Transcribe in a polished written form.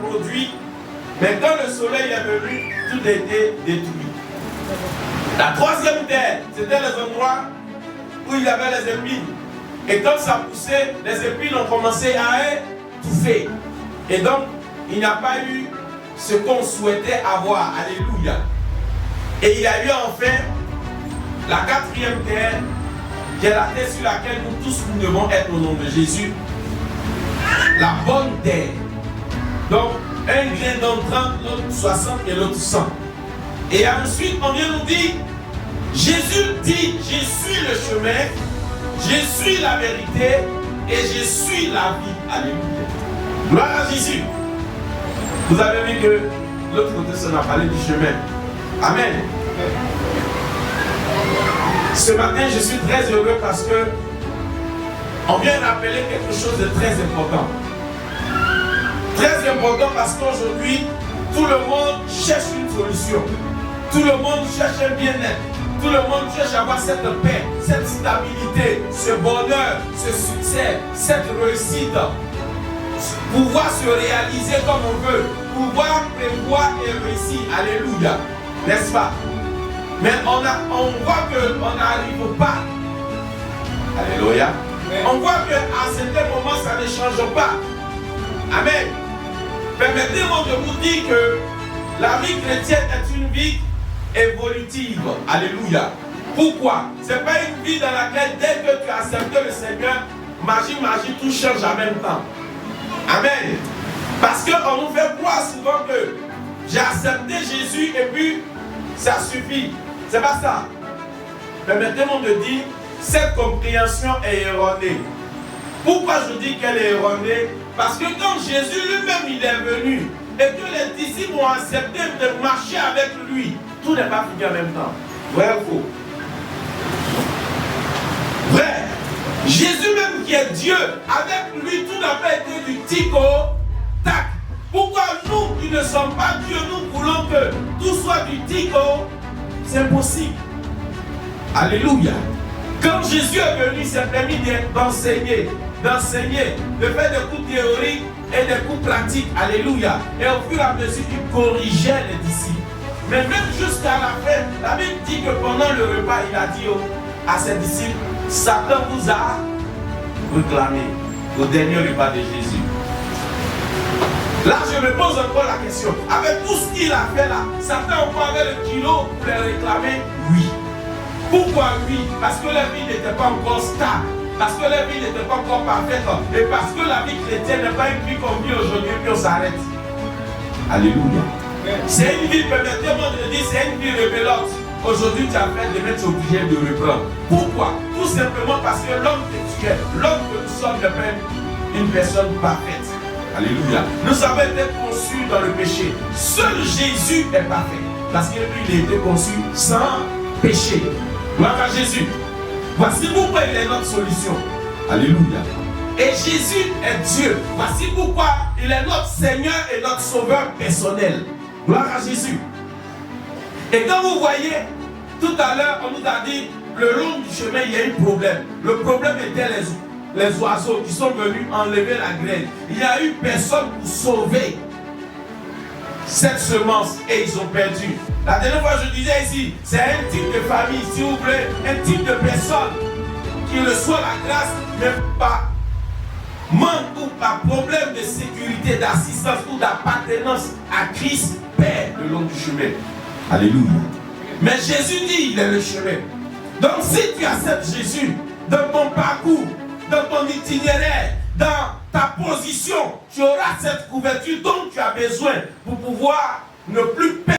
produit. Mais quand le soleil est venu, tout a été détruit. La troisième terre, c'était les endroits où il y avait les épines. Et quand ça poussait, les épines ont commencé à étouffer. Et donc, il n'y a pas eu ce qu'on souhaitait avoir. Alléluia. Et il y a eu enfin la quatrième terre, qui est la terre sur laquelle nous tous nous devons être au nom de Jésus. La bonne terre. Donc, un grain donne 30, l'autre 60 et l'autre 100. Et ensuite, on vient nous dire, Jésus dit, je suis le chemin, je suis la vérité et je suis la vie. Alléluia. Gloire à Jésus. Vous avez vu que l'autre côté, ça n'a parlé du chemin. Amen. Ce matin, je suis très heureux parce que on vient rappeler quelque chose de très important. Très important parce qu'aujourd'hui, tout le monde cherche une solution. Tout le monde cherche un bien-être. Tout le monde cherche à avoir cette paix, cette stabilité, ce bonheur, ce succès, cette réussite. Pouvoir se réaliser comme on veut. Pouvoir prévoir et réussir. Alléluia. N'est-ce pas? Mais on voit qu'on n'arrive pas. Alléluia. On voit qu'à certains moments, ça ne change pas. Amen. Permettez-moi de vous dire que la vie chrétienne est une vie évolutive. Alléluia. Pourquoi? Ce n'est pas une vie dans laquelle dès que tu as accepté le Seigneur, magie, tout change en même temps. Amen. Parce qu'on nous fait croire souvent que j'ai accepté Jésus et puis ça suffit. C'est pas ça. Permettez-moi de dire, cette compréhension est erronée. Pourquoi je dis qu'elle est erronée? Parce que quand Jésus lui-même il est venu et que les disciples ont accepté de marcher avec lui, tout n'est pas fini en même temps. Vrai ou faux? Vrai. Jésus même qui est Dieu, avec lui tout n'a pas été du tic au tac. Pourquoi nous qui ne sommes pas Dieu, nous voulons que tout soit du tic au... C'est impossible. Alléluia. Quand Jésus est venu, il s'est permis d'enseigner, de faire des coups théoriques et des coups pratiques. Alléluia. Et au fur et à mesure, il corrigeait les disciples. Mais même jusqu'à la fin, la Bible dit que pendant le repas, il a dit à ses disciples, Satan vous a réclamé au dernier repas de Jésus. Là, je me pose encore la question. Avec tout ce qu'il a fait là, Satan avait le kilo pour les réclamer? Oui. Pourquoi oui? Parce que la vie n'était pas encore stable. Parce que la vie n'était pas encore parfaite. Et parce que la vie chrétienne n'est pas une vie qu'on vit aujourd'hui et puis on s'arrête. Alléluia. C'est une vie, permettez-moi de dire, c'est une vie révélante. Aujourd'hui, tu as fait, demain, tu es obligé de reprendre. Pourquoi? Tout simplement parce que l'homme que tu es, l'homme que nous sommes, n'est pas une personne parfaite. Alléluia. Nous avons été conçus dans le péché. Seul Jésus est parfait. Parce que lui, il a été conçu sans péché. Gloire à Jésus. Voici pourquoi il est notre solution. Alléluia. Et Jésus est Dieu. Voici pourquoi il est notre Seigneur et notre Sauveur personnel. Gloire à Jésus. Et quand vous voyez, tout à l'heure, on nous a dit, le long du chemin, il y a un problème. Le problème était les oiseaux qui sont venus enlever la graine. Il n'y a eu personne pour sauver cette semence et ils ont perdu. La dernière fois, je disais ici, c'est un type de famille, s'il vous plaît, un type de personne qui reçoit la grâce, mais pas manque ou par problème de sécurité, d'assistance ou d'appartenance à Christ, perd le long du chemin. Alléluia. Mais Jésus dit, il est le chemin. Donc si tu acceptes Jésus dans ton parcours, dans ton itinéraire, dans ta position, tu auras cette couverture dont tu as besoin pour pouvoir ne plus perdre